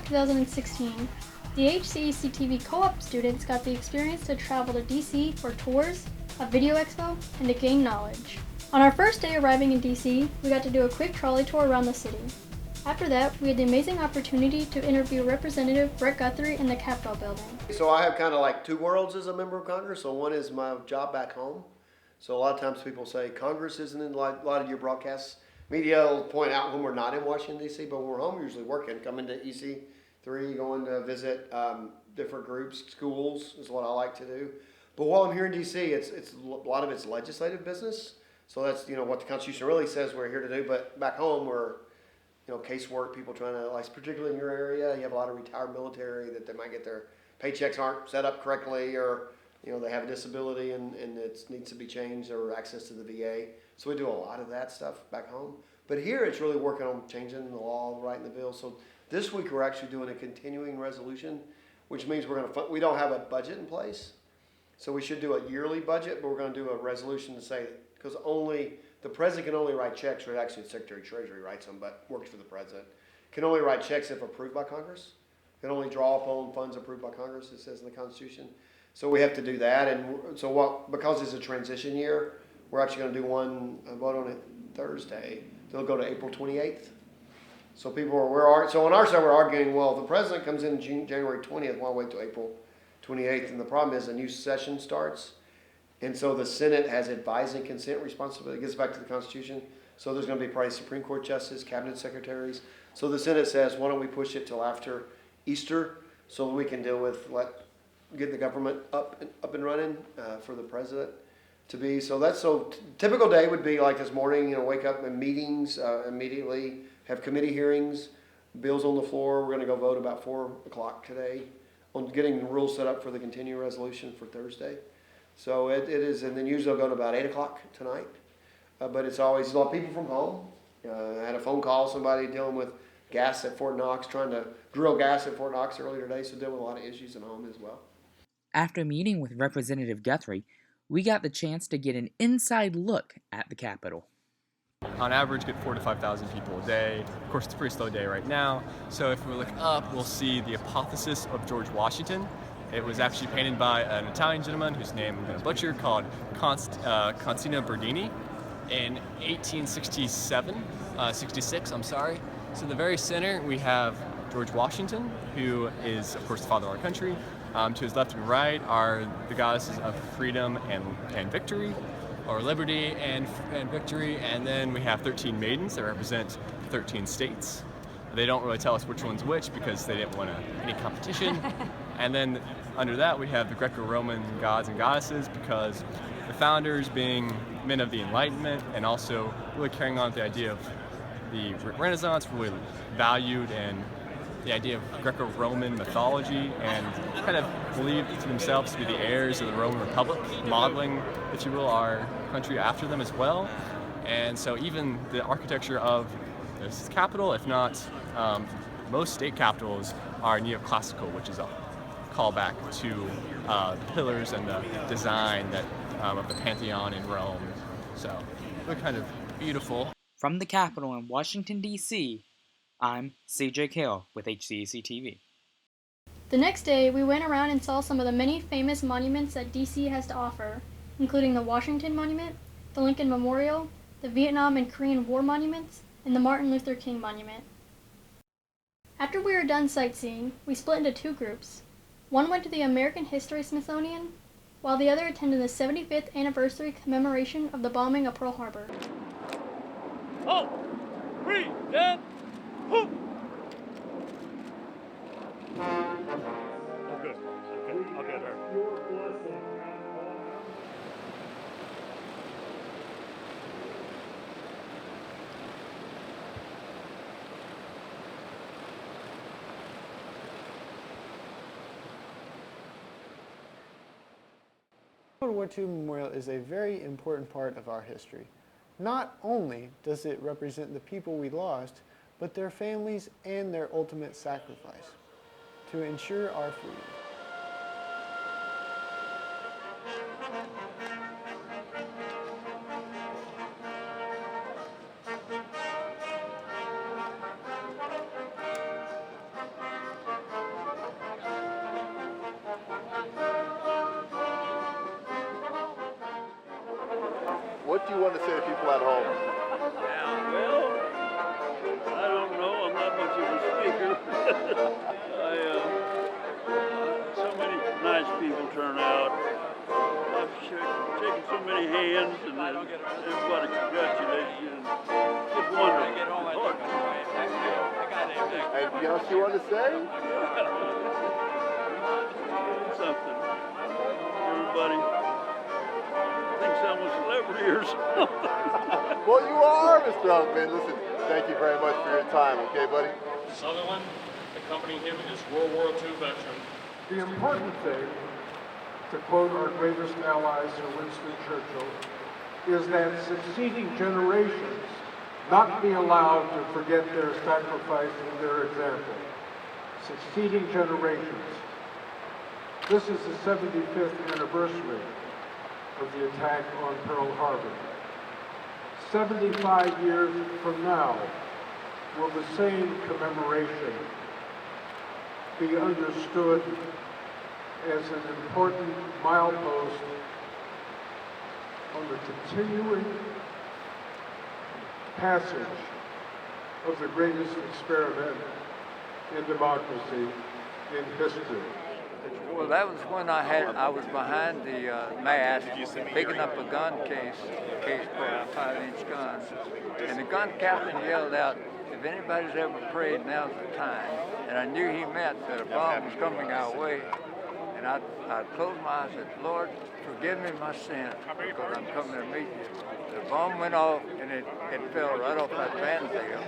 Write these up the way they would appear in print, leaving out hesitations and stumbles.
2016, the HCEC TV co-op students got the experience to travel to DC for tours, a video expo, and to gain knowledge. On our first day arriving in DC, we got to do a quick trolley tour around the city. After that, we had the amazing opportunity to interview Representative Brett Guthrie in the Capitol building. So I have kind of like two worlds as a member of Congress. So one is my job back home. So a lot of times people say Congress isn't in a lot of your broadcasts. Media will point out when we're not in Washington, D.C., but when we're home, we're usually working, coming to EC3, going to visit different groups, schools is what I like to do. But while I'm here in D.C., it's a lot of it's legislative business. So that's, what the Constitution really says we're here to do. But back home, we're casework, people trying to, like, particularly in your area, you have a lot of retired military that they might get their paychecks aren't set up correctly, or, they have a disability and it needs to be changed, or access to the VA. So we do a lot of that stuff back home. But here it's really working on changing the law, writing the bill. So this week we're actually doing a continuing resolution, which means we don't have a budget in place. So we should do a yearly budget, but we're going to do a resolution to say, because the president can only write checks, or actually the Secretary of Treasury writes them, but works for the president, can only write checks if approved by Congress. Can only draw upon funds approved by Congress, it says in the Constitution. So we have to do that, and so because it's a transition year, we're actually going to do one vote on it Thursday. They'll go to April 28th. So so on our side we're arguing, well, if the president comes in January 20th, why wait till April 28th? And the problem is a new session starts. And so the Senate has advising consent responsibility. It gets back to the Constitution. So there's going to be probably Supreme Court justices, cabinet secretaries. So the Senate says, why don't we push it till after Easter so that we can deal with get the government up and running for the president to be. So typical day would be like this morning, wake up in meetings immediately, have committee hearings, bills on the floor. We're going to go vote about 4 o'clock today on getting the rules set up for the continuing resolution for Thursday. So it is, and then usually I'll go to about 8 o'clock tonight. But it's always a lot of people from home. I had a phone call, somebody dealing with gas at Fort Knox, trying to drill gas at Fort Knox earlier today, so dealing with a lot of issues at home as well. After meeting with Representative Guthrie, we got the chance to get an inside look at the Capitol. On average, get 4,000 to 5,000 people a day. Of course, it's a pretty slow day right now. So if we look up, we'll see the apotheosis of George Washington. It was actually painted by an Italian gentleman whose name I'm going to butcher, called Concino Bernini in 1866, So in the very center, we have George Washington, who is, of course, the father of our country. To his left and right are the goddesses of freedom and victory, or liberty and victory. And then we have 13 maidens that represent 13 states. They don't really tell us which one's which because they didn't want any competition. And then under that we have the Greco-Roman gods and goddesses, because the founders, being men of the Enlightenment and also really carrying on the idea of the Renaissance, really valued and the idea of Greco-Roman mythology, and kind of believed to themselves to be the heirs of the Roman Republic, modeling, if you will, our country after them as well. And so even the architecture of this capital, if not most state capitals, are neoclassical, which is a callback to pillars and the design of the Pantheon in Rome. So they're kind of beautiful. From the Capitol in Washington, D.C., I'm CJ Kale with HCEC TV. The next day, we went around and saw some of the many famous monuments that DC has to offer, including the Washington Monument, the Lincoln Memorial, the Vietnam and Korean War monuments, and the Martin Luther King Monument. After we were done sightseeing, we split into two groups. One went to the American History Smithsonian, while the other attended the 75th anniversary commemoration of the bombing of Pearl Harbor. Oh! 3, 10, whoop! Oh, good. Okay, I'll get her. World War II Memorial is a very important part of our history. Not only does it represent the people we lost, but their families and their ultimate sacrifice to ensure our freedom. do you want to say to people at home? Yeah, well, I don't know. I'm not much of a speaker. So many nice people turn out. I've shaken so many hands, and everybody congratulates you. Just wondering. Anything else you want to say? Something. Everybody thinks I'm a celebrity or something. Well, you are, Mr. Hunkman. Listen, thank you very much for your time, okay, buddy? Sutherland, accompanying him is World War II veteran. The important thing, to quote our greatest ally, Sir Winston Churchill, is that succeeding generations not be allowed to forget their sacrifice and their example. Succeeding generations. This is the 75th anniversary of the attack on Pearl Harbor. 75 years from now, will the same commemoration be understood as an important milepost on the continuing passage of the greatest experiment in democracy in history. Well, that was when I was behind the mast, picking up a gun case for a 5-inch gun, and the gun captain yelled out, "If anybody's ever prayed, now's the time." And I knew he meant that a bomb was coming our way, and I closed my eyes and said, "Lord, forgive me my sin, because I'm coming to meet you." The bomb went off, and it fell right off that fantail,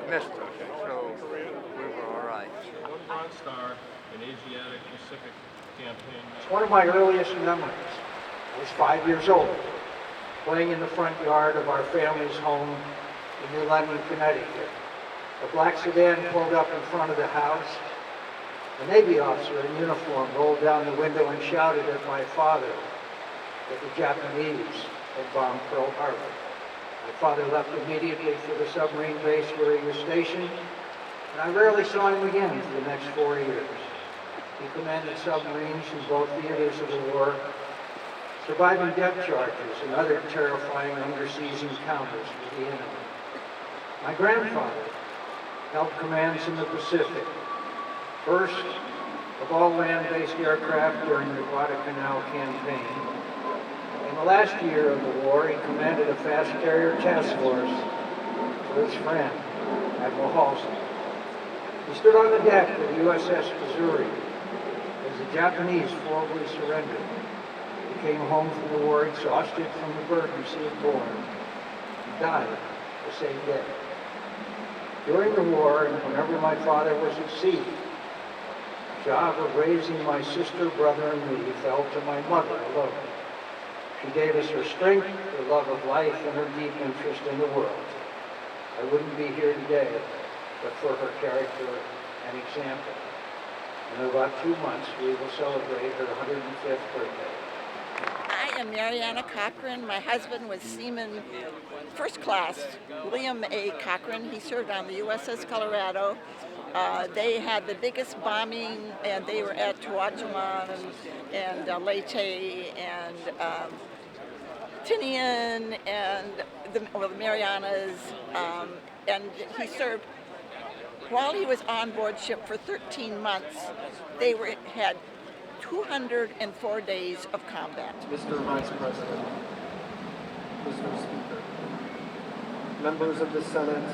missed us, so we were all right. One Bronze Star in Asiatic Pacific campaign. It's one of my earliest memories. I was 5 years old, playing in the front yard of our family's home in New London, Connecticut. A black sedan pulled up in front of the house. A Navy officer in uniform rolled down the window and shouted at my father that the Japanese had bombed Pearl Harbor. My father left immediately for the submarine base where he was stationed, and I rarely saw him again for the next 4 years. He commanded submarines in both theaters of the war, surviving depth charges and other terrifying underseas encounters with the enemy. My grandfather held commands in the Pacific, first of all land-based aircraft during the Guadalcanal campaign. In the last year of the war, he commanded a fast carrier task force for his friend, Admiral Halsey. He stood on the deck of USS Missouri as the Japanese forwardly surrendered. He came home from the war exhausted from the burdens he had borne. He died the same day. During the war, and whenever my father was at sea, the job of raising my sister, brother, and me fell to my mother alone. She gave us her strength, her love of life, and her deep interest in the world. I wouldn't be here today but for her character and example. In about 2 months, we will celebrate her 105th birthday. I am Mariana Cochran. My husband was Seaman First Class William A. Cochran. He served on the USS Colorado. They had the biggest bombing, and they were at Tuajaman and Leyte and Tinian and the Marianas, and he served. While he was on board ship for 13 months, they had 204 days of combat. Mr. Vice President, Mr. Speaker, members of the Senate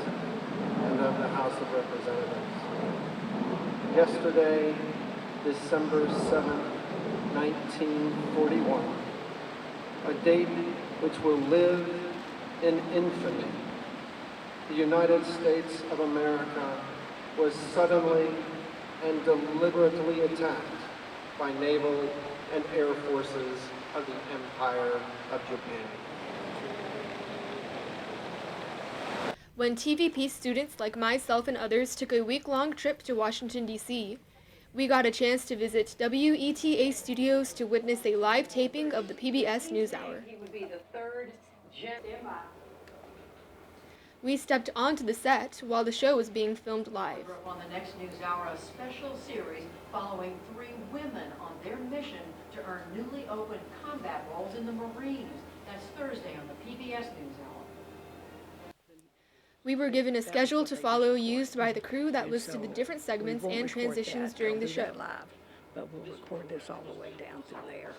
and of the House of Representatives. Yesterday, December 7th, 1941, a date which will live in infamy, the United States of America was suddenly and deliberately attacked by naval and air forces of the Empire of Japan. When TVP students like myself and others took a week-long trip to Washington, D.C., we got a chance to visit WETA studios to witness a live taping of the PBS NewsHour. We stepped onto the set while the show was being filmed live. On the next NewsHour, a special series following 3 women on their mission to earn newly opened combat roles in the Marines That's Thursday on the PBS NewsHour. We were given a schedule to follow used by the crew that listed the different segments and transitions during the show. But we'll record this all the way down through there.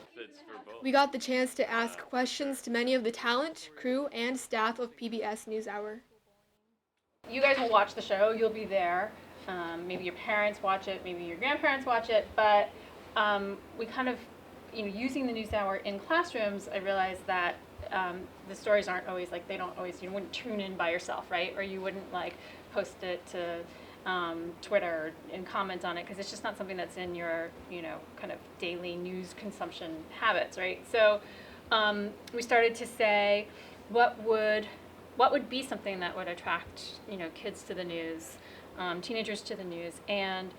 We got the chance to ask questions to many of the talent, crew, and staff of PBS NewsHour. You guys will watch the show, you'll be there. Maybe your parents watch it, maybe your grandparents watch it, but we kind of, using the NewsHour in classrooms, I realized that the stories aren't always like, you wouldn't tune in by yourself, right? Or you wouldn't like post it to Twitter and comment on it, because it's just not something that's in your, kind of daily news consumption habits, right? So we started to say, what would be something that would attract, kids to the news, teenagers to the news, and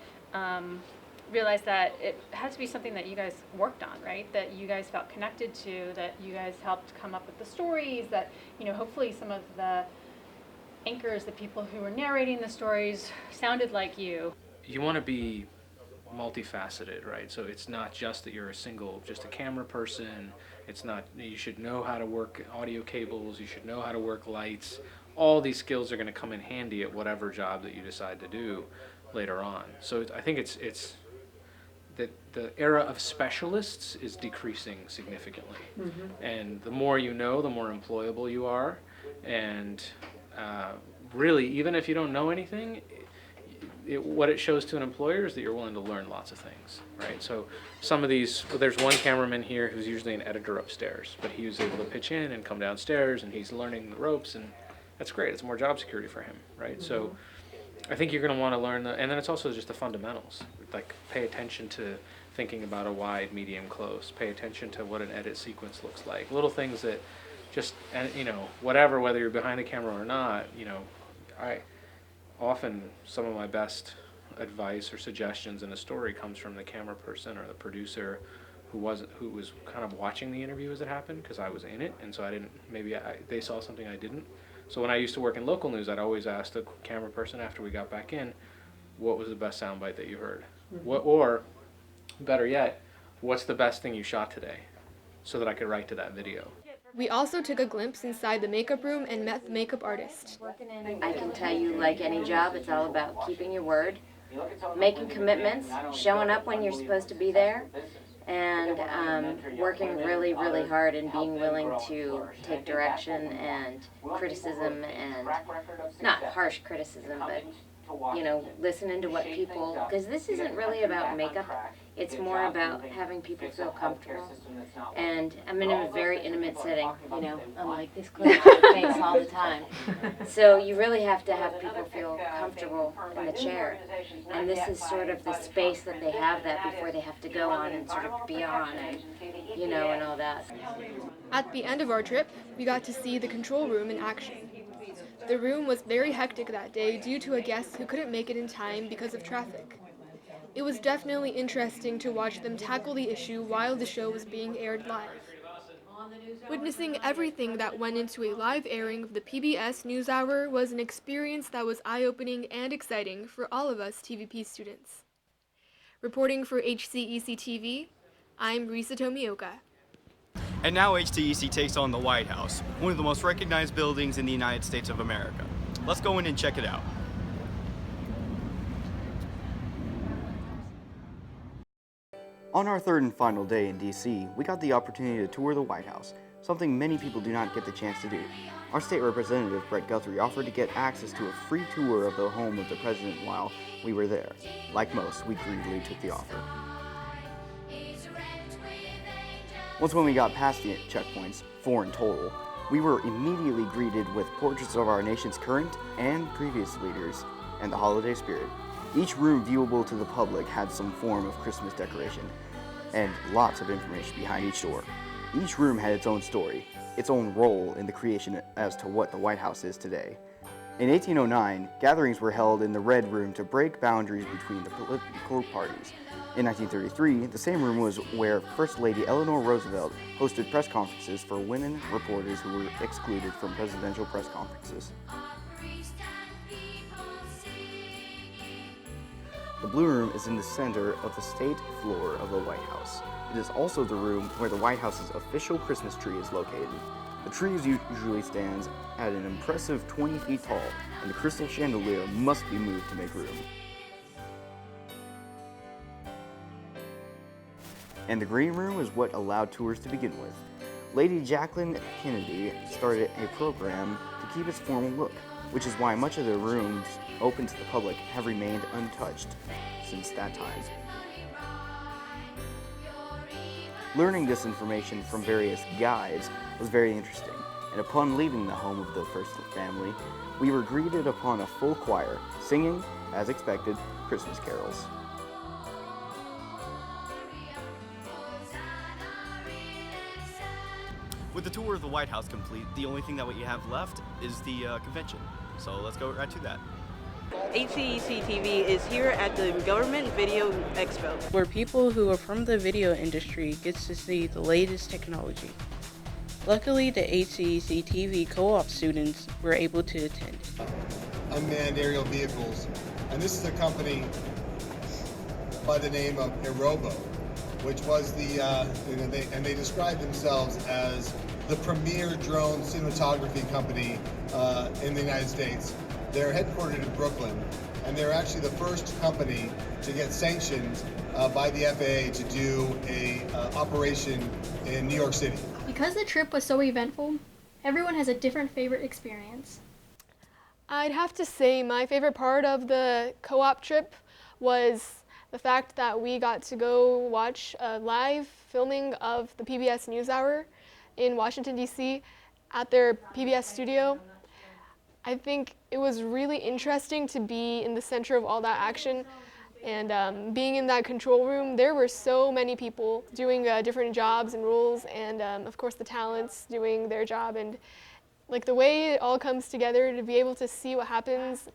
realized that it had to be something that you guys worked on, right? That you guys felt connected to, that you guys helped come up with the stories, that, hopefully some of the anchors, the people who were narrating the stories, sounded like you. You want to be multifaceted, right? So it's not just that you're just a camera person. It's not, you should know how to work audio cables, you should know how to work lights. All these skills are going to come in handy at whatever job that you decide to do later on. So I think it's that the era of specialists is decreasing significantly. And the more you know, the more employable you are. And really, even if you don't know anything, what it shows to an employer is that you're willing to learn lots of things, right? So some of these, there's one cameraman here who's usually an editor upstairs, but he was able to pitch in and come downstairs, and he's learning the ropes, and that's great. It's more job security for him, right? So I think you're going to want to learn and then it's also just the fundamentals. Like, pay attention to thinking about a wide, medium, close. Pay attention to what an edit sequence looks like. Little things that just, whether you're behind the camera or not, often some of my best advice or suggestions in a story comes from the camera person or the producer who was kind of watching the interview as it happened, because I was in it, and so they saw something I didn't. So when I used to work in local news, I'd always ask the camera person after we got back in, what was the best soundbite that you heard? Or better yet, what's the best thing you shot today, so that I could write to that video. We also took a glimpse inside the makeup room and met the makeup artist. I can tell you, like any job, it's all about keeping your word, making commitments, showing up when you're supposed to be there, and working really, really hard and being willing to take direction and criticism, and not harsh criticism, but listening to what people, because this isn't really about makeup, it's more about having people feel comfortable. And I'm in a very intimate setting, I'm like this close to your face all the time. So you really have to have people feel comfortable in the chair. And this is sort of the space that they have that before they have to go on and sort of be on and, and all that. At the end of our trip, we got to see the control room in action. The room was very hectic that day due to a guest who couldn't make it in time because of traffic. It was definitely interesting to watch them tackle the issue while the show was being aired live. Witnessing everything that went into a live airing of the PBS NewsHour was an experience that was eye-opening and exciting for all of us TVP students. Reporting for HCEC TV, I'm Risa Tomioka. And now HCEC takes on the White House, one of the most recognized buildings in the United States of America. Let's go in and check it out. On our third and final day in D.C., we got the opportunity to tour the White House, something many people do not get the chance to do. Our state representative, Brett Guthrie, offered to get access to a free tour of the home of the president while we were there. Like most, we greedily took the offer. Once when we got past the checkpoints, 4 in total, we were immediately greeted with portraits of our nation's current and previous leaders and the holiday spirit. Each room viewable to the public had some form of Christmas decoration, and lots of information behind each door. Each room had its own story, its own role in the creation as to what the White House is today. In 1809, gatherings were held in the Red Room to break boundaries between the political parties. In 1933, the same room was where First Lady Eleanor Roosevelt hosted press conferences for women reporters who were excluded from presidential press conferences. The Blue Room is in the center of the state floor of the White House. It is also the room where the White House's official Christmas tree is located. The tree usually stands at an impressive 20 feet tall, and the crystal chandelier must be moved to make room. And the Green Room is what allowed tours to begin with. Lady Jacqueline Kennedy started a program to keep its formal look, which is why much of the rooms open to the public have remained untouched since that time. Learning this information from various guides was very interesting, and upon leaving the home of the first family, we were greeted upon a full choir, singing, as expected, Christmas carols. With the tour of the White House complete, the only thing that we have left is the convention. So let's go right to that. HCEC TV is here at the Government Video Expo, where people who are from the video industry gets to see the latest technology. Luckily, the HCEC TV co-op students were able to attend. Unmanned aerial vehicles, and this is a company by the name of Aerobo, which was they described themselves as the premier drone cinematography company in the United States. They're headquartered in Brooklyn, and they're actually the first company to get sanctioned by the FAA to do a operation in New York City. Because the trip was so eventful, everyone has a different favorite experience. I'd have to say my favorite part of the co-op trip was the fact that we got to go watch a live filming of the PBS News Hour in Washington, D.C. at their PBS studio. I think it was really interesting to be in the center of all that action, and being in that control room, there were so many people doing different jobs and roles, and of course the talents doing their job, and like the way it all comes together to be able to see what happens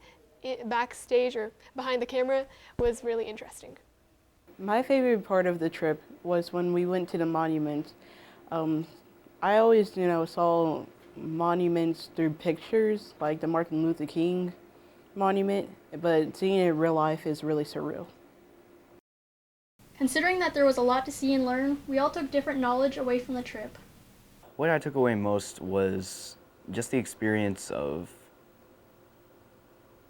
backstage or behind the camera was really interesting. My favorite part of the trip was when we went to the monument. I always, saw monuments through pictures, like the Martin Luther King monument, but seeing it in real life is really surreal. Considering that there was a lot to see and learn, we all took different knowledge away from the trip. What I took away most was just the experience of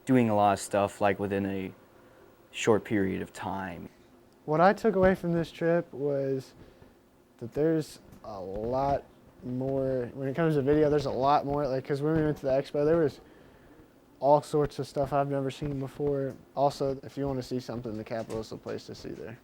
doing a lot of stuff like within a short period of time. What I took away from this trip was that there's a lot more, when it comes to video, there's a lot more, because when we went to the expo, there was all sorts of stuff I've never seen before. Also, if you want to see something, the Capitol is the place to see there.